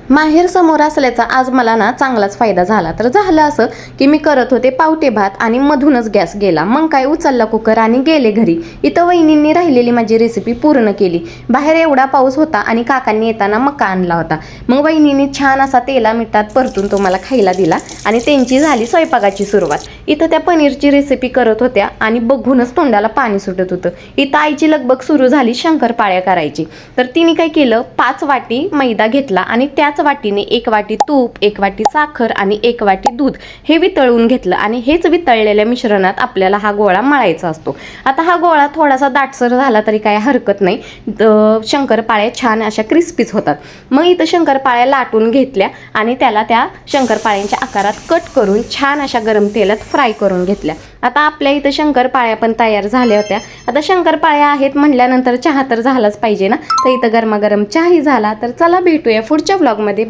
माहेर समोर असल्याचा आज मला ना चांगलाच फायदा झाला। तर झालं असं की मी करत होते पावटे भात आणि मधूनच गॅस गेला। मग काय उचलला कुकर आणि गेले घरी। इथं वहिनींनी राहिलेली माझी रेसिपी पूर्ण केली। बाहेर एवढा पाऊस होता आणि काकांनी येताना मका आणला होता। मग वहिनींनी छान असा तेला मिठात परतून तो मला खायला दिला आणि त्यांची झाली स्वयंपाकाची सुरुवात। इथं त्या पनीरची रेसिपी करत होत्या आणि बघूनच तोंडाला पाणी सुटत होतं। इथं आईची लगबग सुरू झाली शंकरपाळ्या करायची। तर तिने काय केलं, 5 वाटी मैदा घेतला आणि त्याच वाटीने 1 वाटी तूप, 1 वाटी साखर आणि 1 वाटी दूध हे वितळून घेतलं आणि हेच वितळलेल्या मिश्रणात आपल्याला हा गोळा मळायचा असतो। आता हा गोळा थोडासा दाटसर झाला तरी काय हरकत नाही, शंकरपाळ्या छान अशा क्रिस्पीच होतात। मग इथं शंकरपाळ्या लाटून घेतल्या आणि त्याला त्या शंकरपाळ्यांच्या आकारात कट करून छान अशा गरम तेलात फ्राय करून घेतल्या। आता आपल्या इथं शंकरपाळ्या पण तयार झाल्या होत्या। आता शंकरपाळ्या आहेत म्हटल्यानंतर चहा तर झालाच पाहिजे ना। तर इथं गरमागरम चहाही झाला। तर चला भेटूया पुढच्या व्लॉगमध्ये।